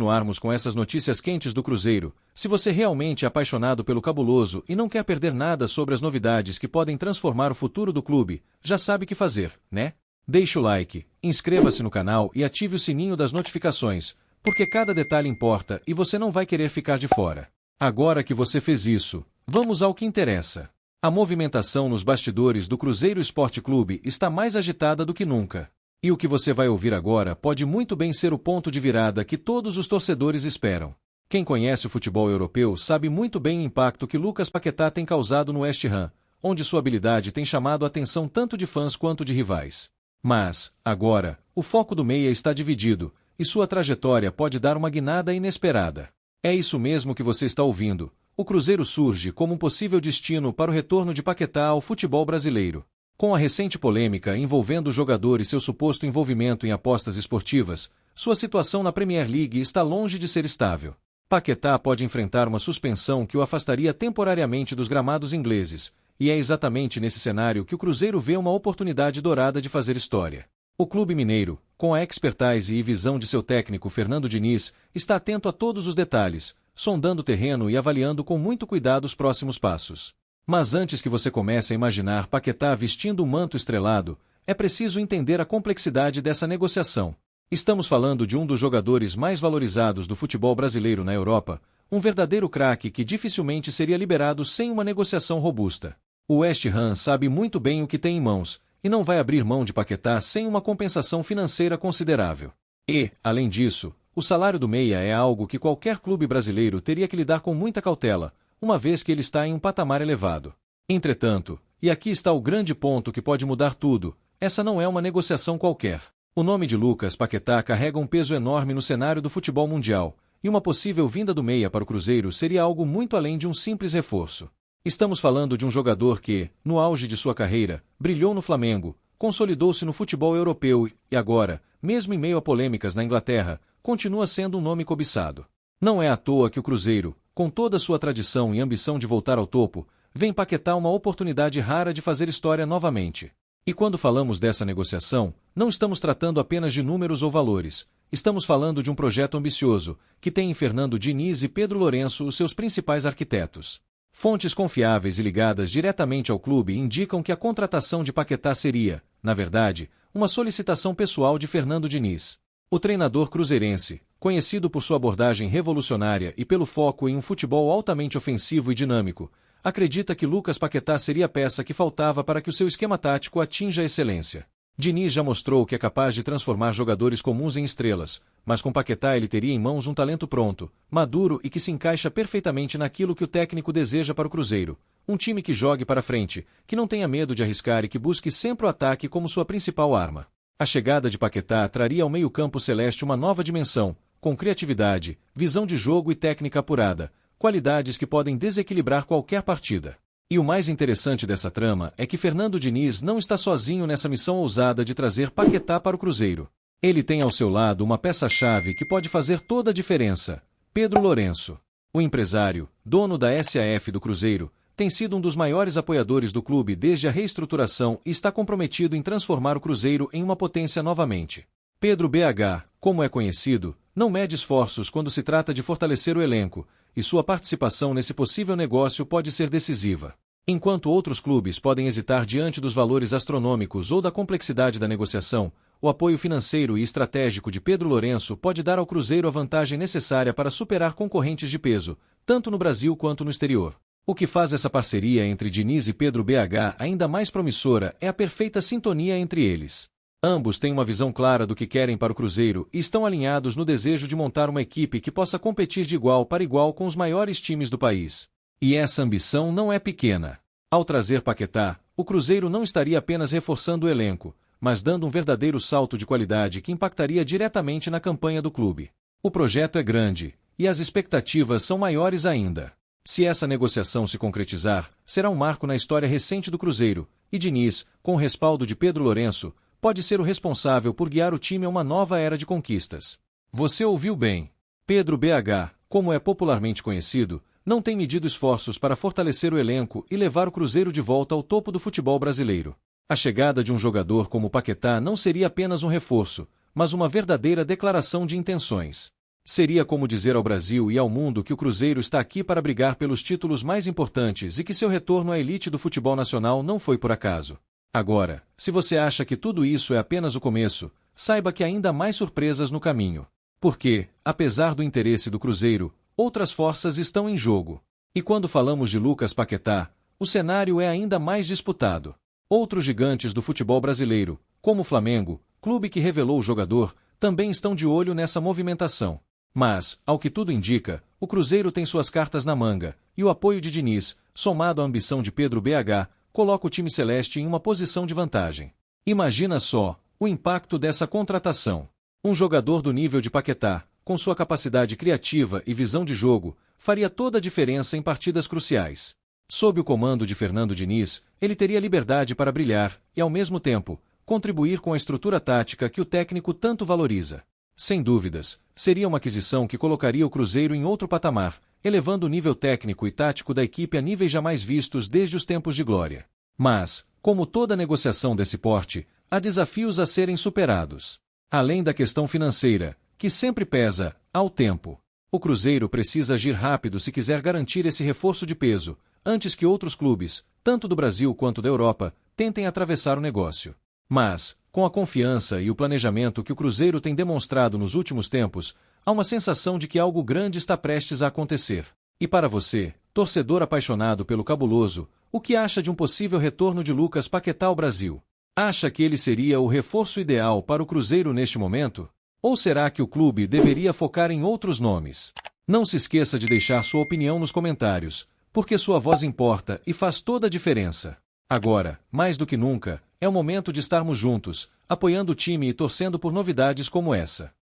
Continuarmos com essas notícias quentes do Cruzeiro, se você realmente é apaixonado pelo cabuloso e não quer perder nada sobre as novidades que podem transformar o futuro do clube, já sabe o que fazer, né? Deixe o like, inscreva-se no canal e ative o sininho das notificações, porque cada detalhe importa e você não vai querer ficar de fora. Agora que você fez isso, vamos ao que interessa. A movimentação nos bastidores do Cruzeiro Esporte Clube está mais agitada do que nunca. E o que você vai ouvir agora pode muito bem ser o ponto de virada que todos os torcedores esperam. Quem conhece o futebol europeu sabe muito bem o impacto que Lucas Paquetá tem causado no West Ham, onde sua habilidade tem chamado a atenção tanto de fãs quanto de rivais. Mas, agora, o foco do meia está dividido, e sua trajetória pode dar uma guinada inesperada. É isso mesmo que você está ouvindo. O Cruzeiro surge como um possível destino para o retorno de Paquetá ao futebol brasileiro. Com a recente polêmica envolvendo o jogador e seu suposto envolvimento em apostas esportivas, sua situação na Premier League está longe de ser estável. Paquetá pode enfrentar uma suspensão que o afastaria temporariamente dos gramados ingleses, e é exatamente nesse cenário que o Cruzeiro vê uma oportunidade dourada de fazer história. O clube mineiro, com a expertise e visão de seu técnico Fernando Diniz, está atento a todos os detalhes, sondando o terreno e avaliando com muito cuidado os próximos passos. Mas antes que você comece a imaginar Paquetá vestindo um manto estrelado, é preciso entender a complexidade dessa negociação. Estamos falando de um dos jogadores mais valorizados do futebol brasileiro na Europa, um verdadeiro craque que dificilmente seria liberado sem uma negociação robusta. O West Ham sabe muito bem o que tem em mãos, e não vai abrir mão de Paquetá sem uma compensação financeira considerável. E, além disso, o salário do meia é algo que qualquer clube brasileiro teria que lidar com muita cautela, uma vez que ele está em um patamar elevado. Entretanto, e aqui está o grande ponto que pode mudar tudo, essa não é uma negociação qualquer. O nome de Lucas Paquetá carrega um peso enorme no cenário do futebol mundial, e uma possível vinda do meia para o Cruzeiro seria algo muito além de um simples reforço. Estamos falando de um jogador que, no auge de sua carreira, brilhou no Flamengo, consolidou-se no futebol europeu e agora, mesmo em meio a polêmicas na Inglaterra, continua sendo um nome cobiçado. Não é à toa que o Cruzeiro, com toda sua tradição e ambição de voltar ao topo, vê em Paquetá uma oportunidade rara de fazer história novamente. E quando falamos dessa negociação, não estamos tratando apenas de números ou valores. Estamos falando de um projeto ambicioso, que tem em Fernando Diniz e Pedro Lourenço os seus principais arquitetos. Fontes confiáveis e ligadas diretamente ao clube indicam que a contratação de Paquetá seria, na verdade, uma solicitação pessoal de Fernando Diniz. O treinador cruzeirense, conhecido por sua abordagem revolucionária e pelo foco em um futebol altamente ofensivo e dinâmico, acredita que Lucas Paquetá seria a peça que faltava para que o seu esquema tático atinja a excelência. Diniz já mostrou que é capaz de transformar jogadores comuns em estrelas, mas com Paquetá ele teria em mãos um talento pronto, maduro e que se encaixa perfeitamente naquilo que o técnico deseja para o Cruzeiro. Um time que jogue para frente, que não tenha medo de arriscar e que busque sempre o ataque como sua principal arma. A chegada de Paquetá traria ao meio-campo celeste uma nova dimensão, com criatividade, visão de jogo e técnica apurada, qualidades que podem desequilibrar qualquer partida. E o mais interessante dessa trama é que Fernando Diniz não está sozinho nessa missão ousada de trazer Paquetá para o Cruzeiro. Ele tem ao seu lado uma peça-chave que pode fazer toda a diferença: Pedro Lourenço. O empresário, dono da SAF do Cruzeiro, tem sido um dos maiores apoiadores do clube desde a reestruturação e está comprometido em transformar o Cruzeiro em uma potência novamente. Pedro BH, como é conhecido, não mede esforços quando se trata de fortalecer o elenco, e sua participação nesse possível negócio pode ser decisiva. Enquanto outros clubes podem hesitar diante dos valores astronômicos ou da complexidade da negociação, o apoio financeiro e estratégico de Pedro Lourenço pode dar ao Cruzeiro a vantagem necessária para superar concorrentes de peso, tanto no Brasil quanto no exterior. O que faz essa parceria entre Diniz e Pedro BH ainda mais promissora é a perfeita sintonia entre eles. Ambos têm uma visão clara do que querem para o Cruzeiro e estão alinhados no desejo de montar uma equipe que possa competir de igual para igual com os maiores times do país. E essa ambição não é pequena. Ao trazer Paquetá, o Cruzeiro não estaria apenas reforçando o elenco, mas dando um verdadeiro salto de qualidade que impactaria diretamente na campanha do clube. O projeto é grande, e as expectativas são maiores ainda. Se essa negociação se concretizar, será um marco na história recente do Cruzeiro, e Diniz, com o respaldo de Pedro Lourenço, pode ser o responsável por guiar o time a uma nova era de conquistas. Você ouviu bem. Pedro BH, como é popularmente conhecido, não tem medido esforços para fortalecer o elenco e levar o Cruzeiro de volta ao topo do futebol brasileiro. A chegada de um jogador como Paquetá não seria apenas um reforço, mas uma verdadeira declaração de intenções. Seria como dizer ao Brasil e ao mundo que o Cruzeiro está aqui para brigar pelos títulos mais importantes e que seu retorno à elite do futebol nacional não foi por acaso. Agora, se você acha que tudo isso é apenas o começo, saiba que há ainda mais surpresas no caminho. Porque, apesar do interesse do Cruzeiro, outras forças estão em jogo. E quando falamos de Lucas Paquetá, o cenário é ainda mais disputado. Outros gigantes do futebol brasileiro, como o Flamengo, clube que revelou o jogador, também estão de olho nessa movimentação. Mas, ao que tudo indica, o Cruzeiro tem suas cartas na manga, e o apoio de Diniz, somado à ambição de Pedro BH, coloca o time celeste em uma posição de vantagem. Imagina só o impacto dessa contratação. Um jogador do nível de Paquetá, com sua capacidade criativa e visão de jogo, faria toda a diferença em partidas cruciais. Sob o comando de Fernando Diniz, ele teria liberdade para brilhar e, ao mesmo tempo, contribuir com a estrutura tática que o técnico tanto valoriza. Sem dúvidas, seria uma aquisição que colocaria o Cruzeiro em outro patamar, elevando o nível técnico e tático da equipe a níveis jamais vistos desde os tempos de glória. Mas, como toda negociação desse porte, há desafios a serem superados. Além da questão financeira, que sempre pesa, há o tempo. O Cruzeiro precisa agir rápido se quiser garantir esse reforço de peso, antes que outros clubes, tanto do Brasil quanto da Europa, tentem atravessar o negócio. Mas, com a confiança e o planejamento que o Cruzeiro tem demonstrado nos últimos tempos, há uma sensação de que algo grande está prestes a acontecer. E para você, torcedor apaixonado pelo cabuloso, o que acha de um possível retorno de Lucas Paquetá ao Brasil? Acha que ele seria o reforço ideal para o Cruzeiro neste momento? Ou será que o clube deveria focar em outros nomes? Não se esqueça de deixar sua opinião nos comentários, porque sua voz importa e faz toda a diferença. Agora, mais do que nunca, é o momento de estarmos juntos, apoiando o time e torcendo por novidades como essa.